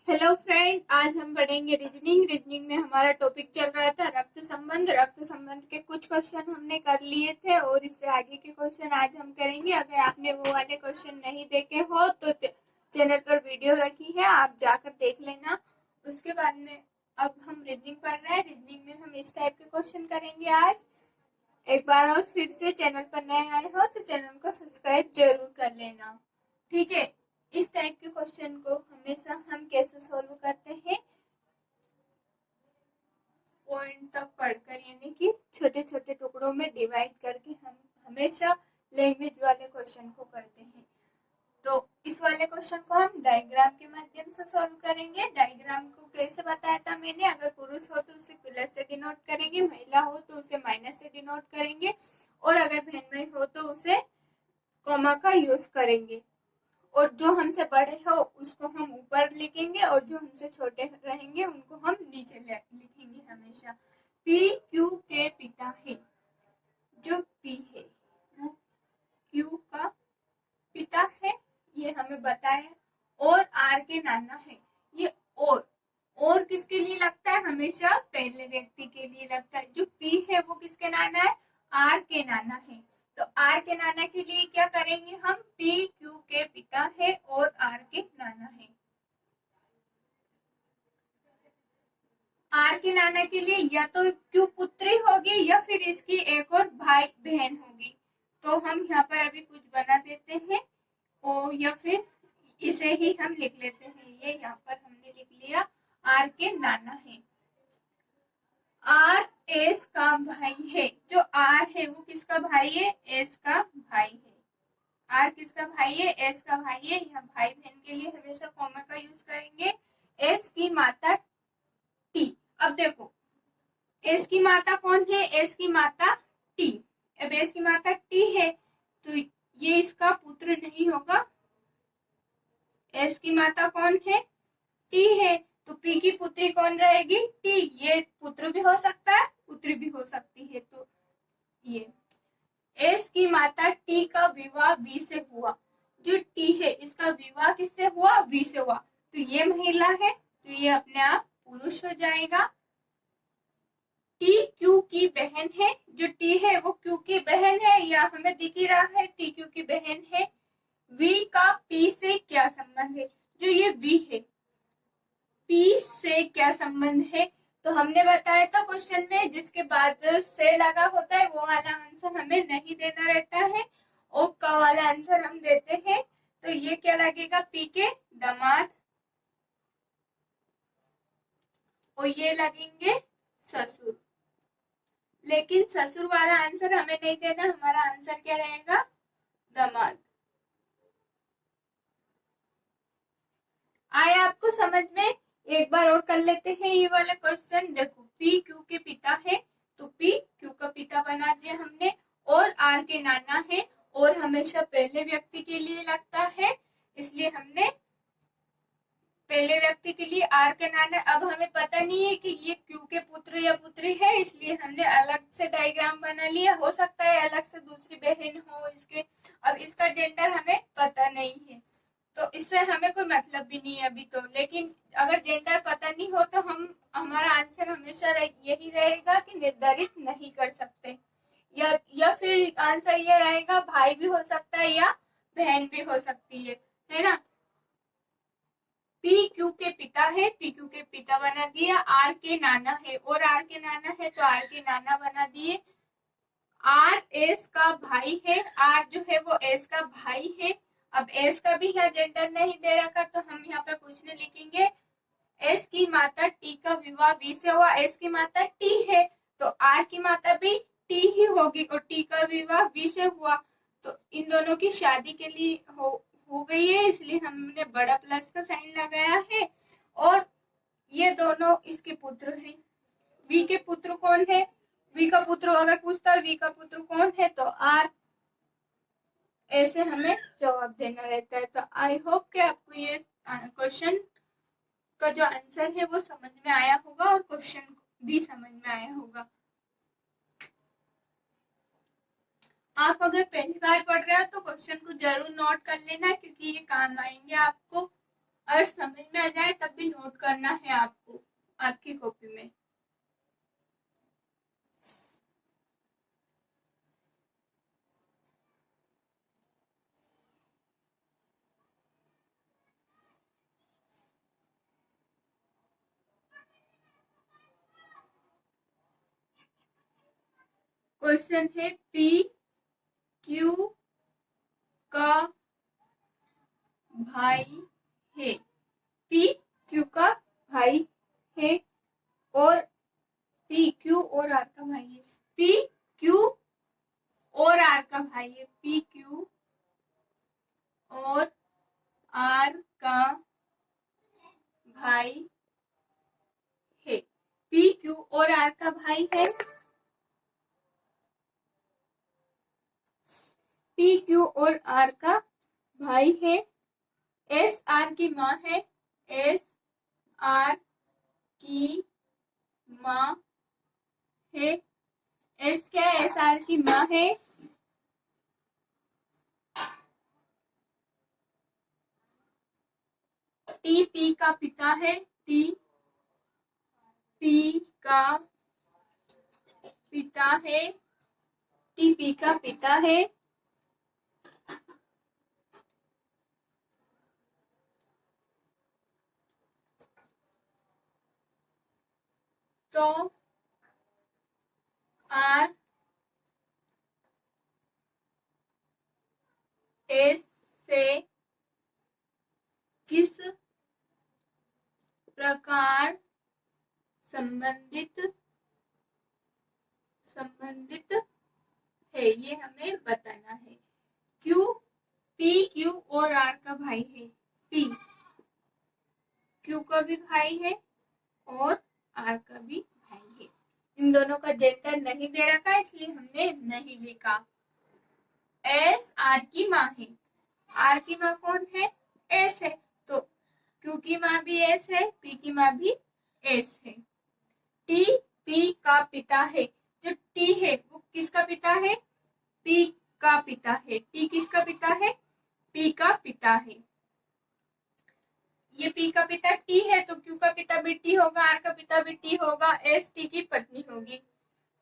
Hello friend, आज हम पढ़ेंगे रीजनिंग में हमारा टॉपिक चल रहा था रक्त संबंध के कुछ क्वेश्चन हमने कर लिए थे और इससे आगे के क्वेश्चन आज हम करेंगे। अगर आपने वो वाले क्वेश्चन नहीं देखे हो तो चैनल पर वीडियो रखी है, आप जाकर देख लेना। उसके बाद में अब हम रीजनिंग पढ़ रहे हैं। रीजनिंग में हम इस टाइप के क्वेश्चन करेंगे आज। एक बार और फिर से चैनल पर नए आए हो तो चैनल को सब्सक्राइब जरूर कर लेना, ठीक है। इस टाइप के क्वेश्चन को हमेशा हम कैसे सॉल्व करते हैं, पॉइंट तक पढ़कर, यानी कि छोटे छोटे टुकड़ों में डिवाइड करके हम हमेशा लैंग्वेज वाले क्वेश्चन को करते हैं। तो इस वाले क्वेश्चन को हम डायग्राम के माध्यम से सॉल्व करेंगे। डायग्राम को कैसे बताया था मैंने, अगर पुरुष हो तो उसे प्लस से डिनोट करेंगे, महिला हो तो उसे माइनस से डिनोट करेंगे, और अगर बहन भाई हो तो उसे कॉमा का यूज करेंगे। और जो हमसे बड़े हो उसको हम ऊपर लिखेंगे और जो हमसे छोटे रहेंगे उनको हम नीचे लिखेंगे हमेशा। पी क्यू के पिता है, जो पी है वो क्यू का पिता है, ये हमें बताया। और आर के नाना है, ये और किसके लिए लगता है, हमेशा पहले व्यक्ति के लिए लगता है। जो पी है वो किसके नाना है, आर के नाना है। तो आर के नाना के लिए क्या करेंगे हम, पी क्यू के पिता है और आर के नाना है। आर के नाना के लिए या तो क्यू पुत्री होगी या फिर इसकी एक और भाई बहन होगी। तो हम यहाँ पर अभी कुछ बना देते हैं, ओ या फिर इसे ही हम लिख लेते हैं। ये यहाँ पर हमने लिख लिया, आर के नाना है। आर एस का भाई है, जो आर है वो किसका भाई है, एस का भाई है। आर किसका भाई है, एस का भाई है। यहाँ भाई बहन के लिए हमेशा कॉमा का यूज करेंगे। एस की माता टी। अब देखो एस की माता कौन है, एस की माता टी। अब एस की माता टी है तो ये इसका पुत्र नहीं होगा। एस की माता कौन है, टी है, तो पी की पुत्री कौन रहेगी, टी। ये पुत्र भी हो सकता है, पुत्री भी हो सकती है। तो ये एस की माता टी का विवाह बी से हुआ। जो टी है इसका विवाह किससे हुआ, बी से हुआ। तो ये महिला है, तो ये अपने आप पुरुष हो जाएगा। टी क्यू की बहन है, जो टी है वो क्यू की बहन है, या हमें दिख ही रहा है टी क्यू की बहन है। वी का पी से क्या संबंध है, जो ये वी है, पी से क्या संबंध है। तो हमने बताया था क्वेश्चन में, जिसके बाद से लगा होता है वो वाला आंसर हमें नहीं देना रहता है, ओ का वाला आंसर हम देते हैं। तो ये क्या लगेगा, पी के दामाद, और ये लगेंगे ससुर। लेकिन ससुर वाला आंसर हमें नहीं देना, हमारा आंसर क्या रहेगा, दामाद। आया आपको समझ में, एक बार और कर लेते हैं ये वाला क्वेश्चन। देखो पी क्यू के पिता है, तो पी क्यू का पिता बना दिया हमने, और आर के नाना है, और हमेशा पहले व्यक्ति के लिए लगता है, इसलिए हमने पहले व्यक्ति के लिए आर के नाना। अब हमें पता नहीं है कि ये क्यू के पुत्र या पुत्री है, इसलिए हमने अलग से डायग्राम बना लिया। हो सकता है अलग से दूसरी बहन हो इसके, अब इसका जेंडर हमें पता नहीं है तो इससे हमें कोई मतलब भी नहीं है अभी तो। लेकिन अगर जेंडर पता नहीं हो तो हमारा आंसर हमेशा यही रहेगा कि निर्धारित नहीं कर सकते, या फिर आंसर ये रहेगा भाई भी हो सकता है या बहन भी हो सकती है ना। पी क्यू के पिता है, पी क्यू के पिता बना दिया। आर के नाना है, और आर के नाना है तो आर के नाना बना दिए। आर एस का भाई है, आर जो है वो एस का भाई है। अब एस का भी यहाँ जेंडर नहीं दे रखा तो हम यहाँ पे कुछ नहीं लिखेंगे। एस की माता टी का विवाह बी से हुआ, एस की माता टी है तो आर की माता भी टी ही होगी, और टी का विवाह बी से हुआ, तो इन दोनों की शादी के लिए हो गई है, इसलिए हमने बड़ा प्लस का साइन लगाया है। और ये दोनों इसके पुत्र हैं। वी के पुत्र कौन है, वी का पुत्र अगर पूछता है वी का पुत्र कौन है तो आर, ऐसे हमें जवाब देना रहता है। तो आई होप कि आपको ये क्वेश्चन का जो आंसर है वो समझ में आया होगा और क्वेश्चन भी समझ में आया होगा। आप अगर पहली बार पढ़ रहे हो तो क्वेश्चन को जरूर नोट कर लेना, क्योंकि ये काम आएंगे आपको। और समझ में आ जाए तब भी नोट करना है आपको आपकी कॉपी में। क्वेश्चन है पी क्यू का भाई है। पी क्यू का भाई है और पी क्यू और आर का भाई है। पी क्यू और आर का भाई है। पी क्यू और आर का भाई है। पी क्यू और आर का भाई है। पी क्यू और आर का भाई है। एस आर की माँ है। एस आर की माँ है। एस क्या है? एस आर की माँ है। टी पी का पिता है। टी पी का पिता है। टी पी का पिता है। तो आर एस से किस प्रकार संबंधित है ये हमें बताना है। क्यू पी क्यू और आर का भाई है। पी क्यू का भी भाई है और आर का भी भाई है। इन दोनों का जेंडर नहीं दे रखा इसलिए हमने नहीं लिखा। एस आर की माँ है। आर की माँ कौन है? एस है। तो क्यू की माँ भी एस है। पी की माँ भी एस है। टी पी का पिता है। जो टी है वो किसका पिता है? पी का पिता है। टी किसका पिता है? पी का पिता है। ये पी का पिता टी है तो क्यू का पिता भी टी होगा। आर का पिता भी टी होगा। एस टी की पत्नी होगी।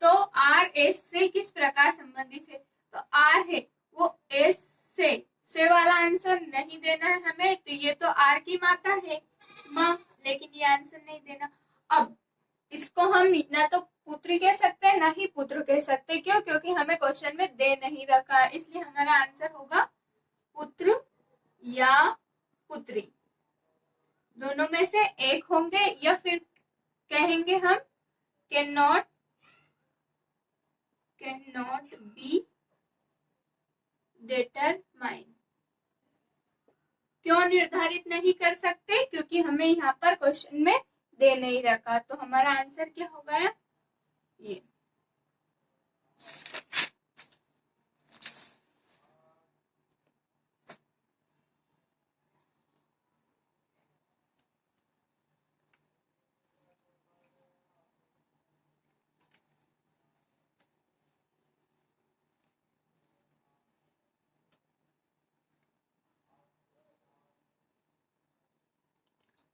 तो आर एस से किस प्रकार संबंधित है? तो आर है वो एस से वाला आंसर नहीं देना है हमें। तो ये तो आर की माता है माँ, लेकिन ये आंसर नहीं देना। अब इसको हम ना तो पुत्री कह सकते हैं ना ही पुत्र कह सकते। क्यों? क्योंकि हमें क्वेश्चन में दे नहीं रखा, इसलिए हमारा आंसर होगा पुत्र या पुत्री। दोनों में से एक होंगे या फिर कहेंगे हम कैन नॉट बी डिटरमाइंड। क्यों निर्धारित नहीं कर सकते? क्योंकि हमें यहाँ पर क्वेश्चन में दे नहीं रखा। तो हमारा आंसर क्या हो गया? ये।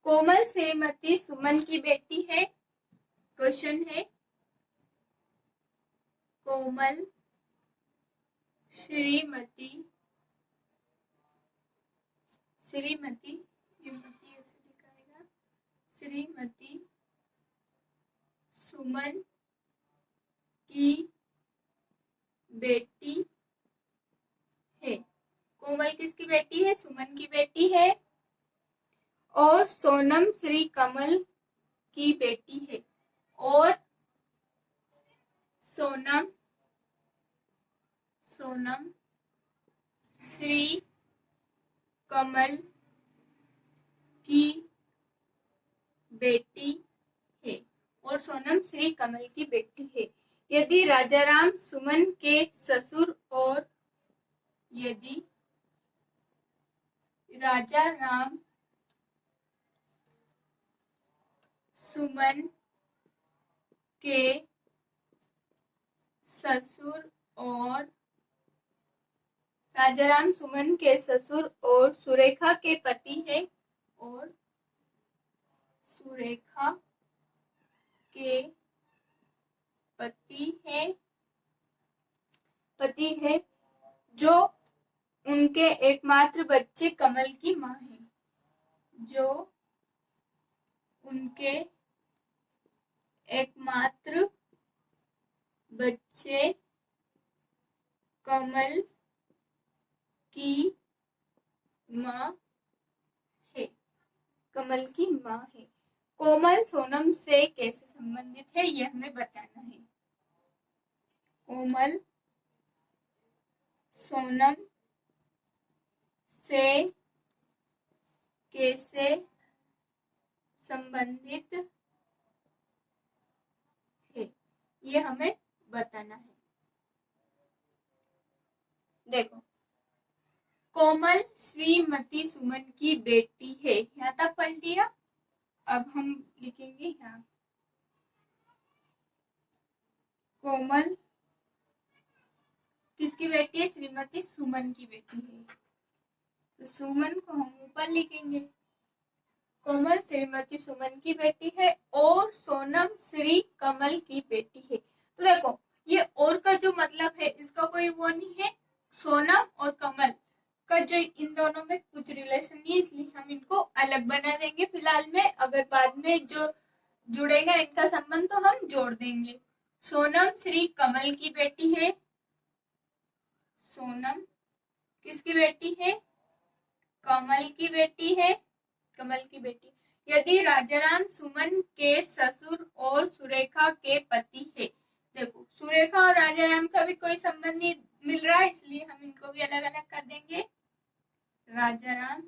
कोमल श्रीमती सुमन की बेटी है। क्वेश्चन है कोमल श्रीमती ऐसे लिखाएगा श्रीमती सुमन की बेटी है। कोमल किसकी बेटी है? सुमन की बेटी है। और सोनम श्री कमल की बेटी है। और सोनम श्री कमल की बेटी है। और सोनम श्री कमल की बेटी है। यदि राजाराम सुमन के ससुर और यदि राजाराम सुमन के ससुर और राजाराम सुमन के ससुर और सुरेखा के पति है। और सुरेखा के पति है जो उनके एकमात्र बच्चे कमल की माँ है, जो उनके एकमात्र बच्चे कमल की माँ है, कमल की माँ है। कोमल सोनम से कैसे संबंधित है यह हमें बताना है। कोमल सोनम से कैसे संबंधित है ये हमें बताना है। देखो, कोमल श्रीमती सुमन की बेटी है, यहाँ तक पढ़ लिया। अब हम लिखेंगे यहाँ कोमल किसकी बेटी है? श्रीमती सुमन की बेटी है, तो सुमन को हम ऊपर लिखेंगे। कोमल श्रीमती सुमन की बेटी है और सोनम श्री कमल की बेटी है। तो देखो, ये और का जो मतलब है इसका कोई वो नहीं है। सोनम और कमल का जो इन दोनों में कुछ रिलेशन नहीं है, इसलिए हम इनको अलग बना देंगे फिलहाल में। अगर बाद में जो जुड़ेगा इनका संबंध तो हम जोड़ देंगे। सोनम श्री कमल की बेटी है। सोनम किसकी बेटी है? कमल की बेटी है, कमल की बेटी। यदि राजाराम सुमन के ससुर और सुरेखा के पति है। देखो, सुरेखा और राजाराम का भी कोई संबंध नहीं मिल रहा है, इसलिए हम इनको भी अलग अलग कर देंगे। राजाराम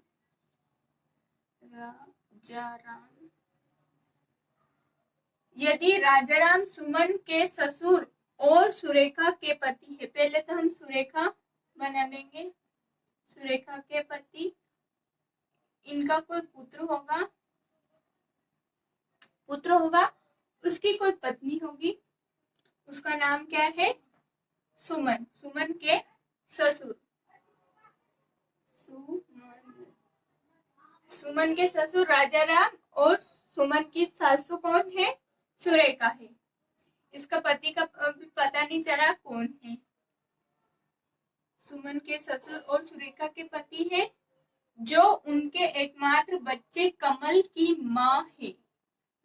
यदि राजाराम सुमन के ससुर और सुरेखा के पति है। पहले तो हम सुरेखा बना देंगे, सुरेखा के पति। इनका कोई पुत्र होगा, उसकी कोई पत्नी होगी, उसका नाम क्या है? सुमन। सुमन के ससुर, सुमन के ससुर राजाराम और सुमन की सासू कौन है? सुरेखा है। इसका पति का अभी पता नहीं चला कौन है। सुमन के ससुर और सुरेखा के पति है जो उनके एकमात्र बच्चे कमल की माँ है,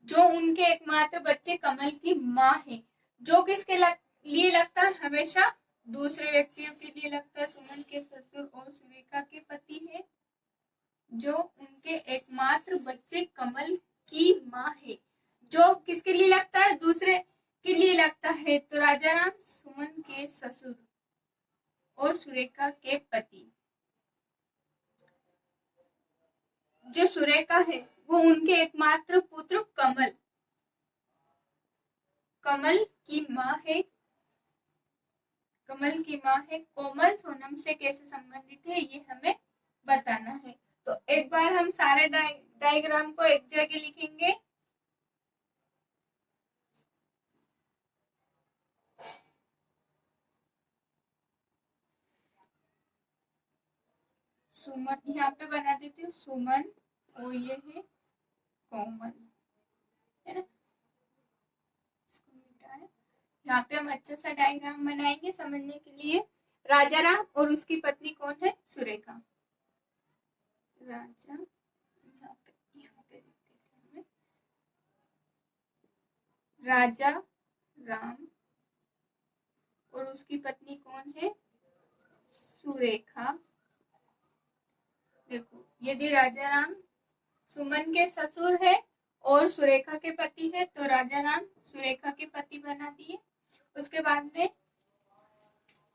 जो उनके एकमात्र बच्चे कमल की माँ है। जो किसके लिए लगता है? हमेशा दूसरे व्यक्तियों के लिए लगता है। सुमन के ससुर और सुरेखा के पति है जो उनके एकमात्र बच्चे कमल की माँ है। जो किसके लिए लगता है? दूसरे के लिए लगता है। तो राजाराम सुमन के ससुर और सुरेखा के पति। जो सुरेखा है वो उनके एकमात्र पुत्र कमल की माँ है, कमल की माँ है। कोमल सोनम से कैसे संबंधित है ये हमें बताना है। तो एक बार हम सारे डायग्राम को एक जगह लिखेंगे। सुमन यहाँ पे बना देती हूँ, सुमन और ये है कोमल, है ना। यहाँ पे हम अच्छा सा डायग्राम बनाएंगे समझने के लिए। राजाराम और उसकी पत्नी कौन है? सुरेखा। राजा यहाँ पे राजा राम और उसकी पत्नी कौन है? सुरेखा। देखो, यदि राजाराम सुमन के ससुर है और सुरेखा के पति है तो राजाराम सुरेखा के पति बना दिए। उसके बाद में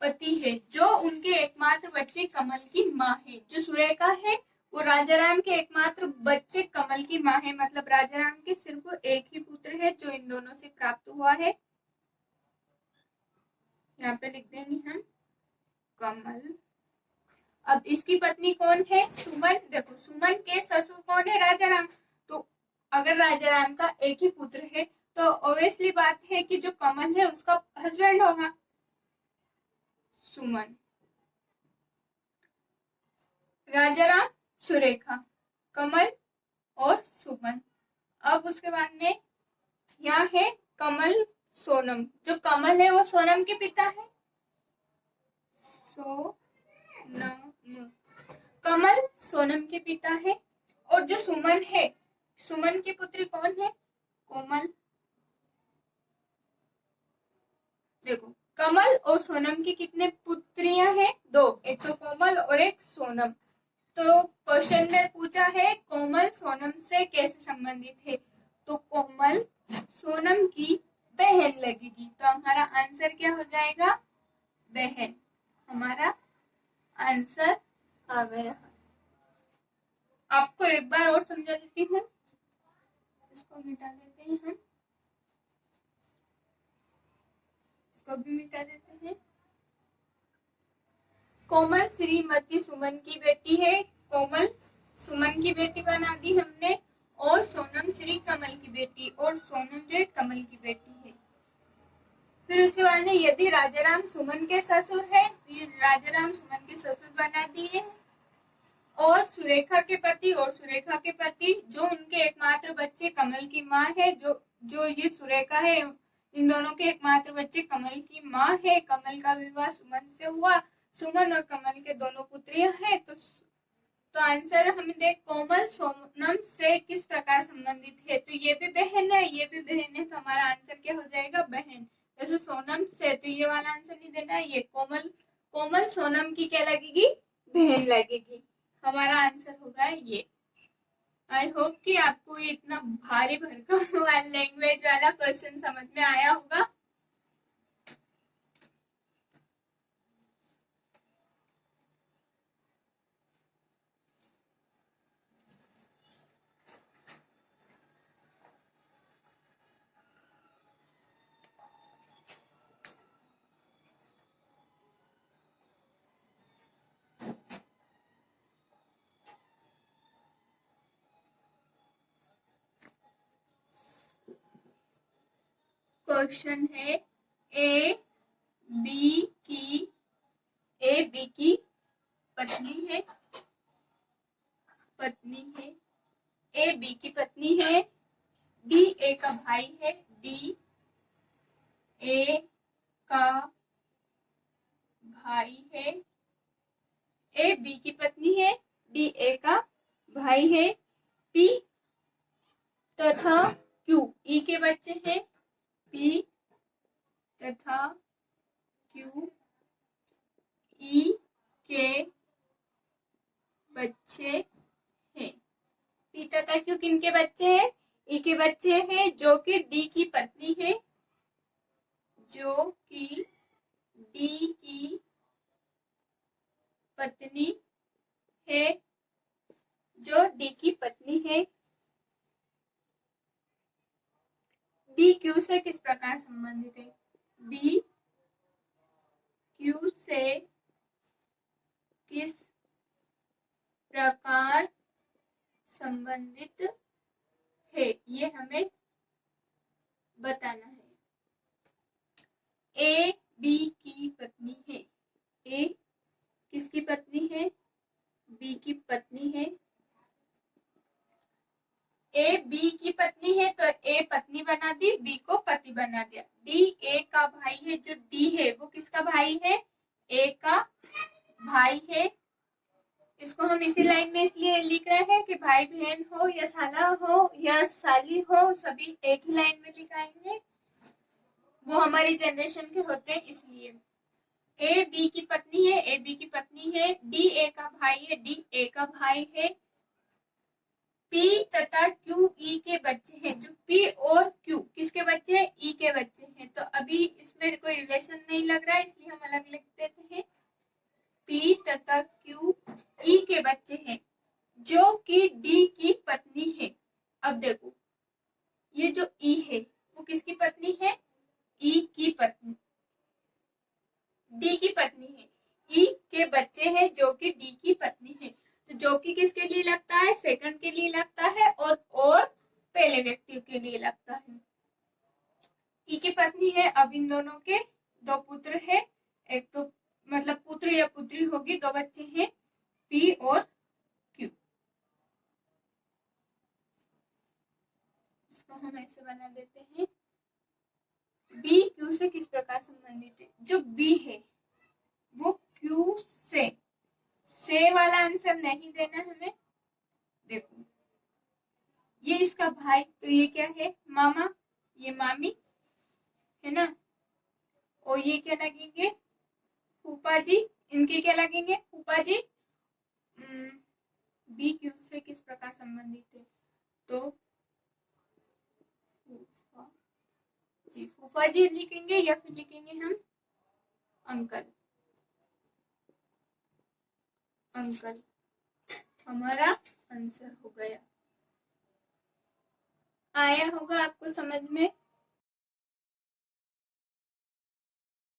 पति है जो उनके एकमात्र बच्चे कमल की माँ है। जो सुरेखा है वो राजाराम के एकमात्र बच्चे कमल की माँ है, मतलब राजाराम के सिर्फ एक ही पुत्र है जो इन दोनों से प्राप्त हुआ है। यहाँ पे लिख देंगे हम कमल। अब इसकी पत्नी कौन है? सुमन। देखो, सुमन के ससुर कौन है? राजाराम। तो अगर राजाराम का एक ही पुत्र है तो ऑब्वियसली बात है कि जो कमल है उसका हस्बैंड होगा सुमन। राजाराम सुरेखा, कमल और सुमन। अब उसके बाद में यहाँ है कमल सोनम। जो कमल है वो सोनम के पिता है, सोनम, कमल सोनम के पिता है। और जो सुमन है, सुमन की पुत्री कौन है, कोमल। देखो कमल और सोनम की कितने पुत्रियां हैं, दो, एक तो कोमल और एक सोनम। तो क्वेश्चन में पूछा है कोमल सोनम से कैसे संबंधित है, तो कोमल सोनम की बहन लगेगी। तो हमारा आंसर क्या हो जाएगा, बहन। हमारा आंसर आ गया। आपको एक बार और समझा देती हूँ, इसको मिटा देते हैं हम, इसको भी मिटा देते हैं। कोमल श्रीमती सुमन की बेटी है, कोमल सुमन की बेटी बना दी हमने। और सोनम श्री कमल की बेटी, और सोनम जो है कमल की बेटी है। फिर उसके बाद में यदि राजाराम सुमन के ससुर है, तो ये राजाराम सुमन के ससुर बना दिए हैं। और सुरेखा के पति, और सुरेखा के पति जो उनके एकमात्र बच्चे कमल की माँ है, जो ये सुरेखा है, इन दोनों के एकमात्र बच्चे कमल की माँ है। कमल का विवाह सुमन से हुआ, सुमन और कमल के दोनों पुत्रियां हैं। तो आंसर हमें देख, कोमल सोनम से किस प्रकार संबंधित है, तो ये भी बहन है, ये भी बहन है, तो हमारा आंसर क्या हो जाएगा, बहन। जैसे सोनम से, तो ये वाला आंसर नहीं देना है, ये कोमल सोनम की क्या लगेगी, बहन लगेगी। हमारा आंसर होगा ये। आई होप कि आपको ये इतना भारी भरकम लैंग्वेज वाला क्वेश्चन समझ में आया होगा। क्वेश्चन है ए बी की पत्नी है, ए बी की पत्नी है, डी ए का भाई है, डी ए का भाई है, ए बी की पत्नी है, डी ए का भाई है, पी तथा क्यू ई के बच्चे हैं, पी तथा क्यू ई के बच्चे हैं। पी तथा क्यू किनके बच्चे हैं, ई के बच्चे हैं, जो कि डी की पत्नी है, जो कि डी की पत्नी है, जो डी की पत्नी है। डी क्यू से किस प्रकार संबंधित है, डी क्यू से किस प्रकार संबंधित है, ये हमें बताना है। ए बी की पत्नी है, ए किसकी पत्नी है, बी की पत्नी है। ए बी की पत्नी है, तो ए पत्नी बना दी, बी को पति बना दिया। डी ए का भाई है, जो डी है वो किसका भाई है, ए का भाई है। इसको हम इसी लाइन में इसलिए लिख रहे हैं कि भाई बहन हो या साला हो या साली हो, सभी एक ही लाइन में लिखाएंगे, वो हमारी जनरेशन के होते हैं इसलिए। ए बी की पत्नी है, ए बी की पत्नी है, डी ए का भाई है, डी ए का भाई है। पी तथा क्यू ई के बच्चे हैं, जो पी और क्यू किसके बच्चे हैं, ई के बच्चे हैं। तो अभी इसमें कोई रिलेशन नहीं लग रहा है, इसलिए हम अलग लिख देते हैं। पी तथा क्यू ई के बच्चे हैं, जो कि डी की पत्नी है। अब देखो ये जो ई है वो किसकी पत्नी है, ई की पत्नी, डी की पत्नी है। ई के बच्चे हैं जो कि डी की पत्नी है। तो जो कि किसके लिए लगता है, सेकंड के लिए लगता है, और पहले व्यक्ति के लिए लगता है। ई की पत्नी है। अब इन दोनों के दो पुत्र है, एक तो मतलब पुत्र या पुत्री होगी, दो बच्चे हैं, पी और क्यू। इसको हम ऐसे बना देते हैं। बी क्यू से किस प्रकार संबंधित है? जो बी है वो क्यू से वाला आंसर नहीं देना हमें। देखो ये इसका भाई, तो ये क्या है? मामा, ये मामी है ना। और ये क्या लगेंगे? फूफा जी। इनके क्या लगेंगे? फूफा जी। बी क्यू से किस प्रकार संबंधित है? तो फूफा जी लिखेंगे या फिर लिखेंगे हम अंकल। अंकल हमारा आंसर हो गया। आया होगा आपको समझ में?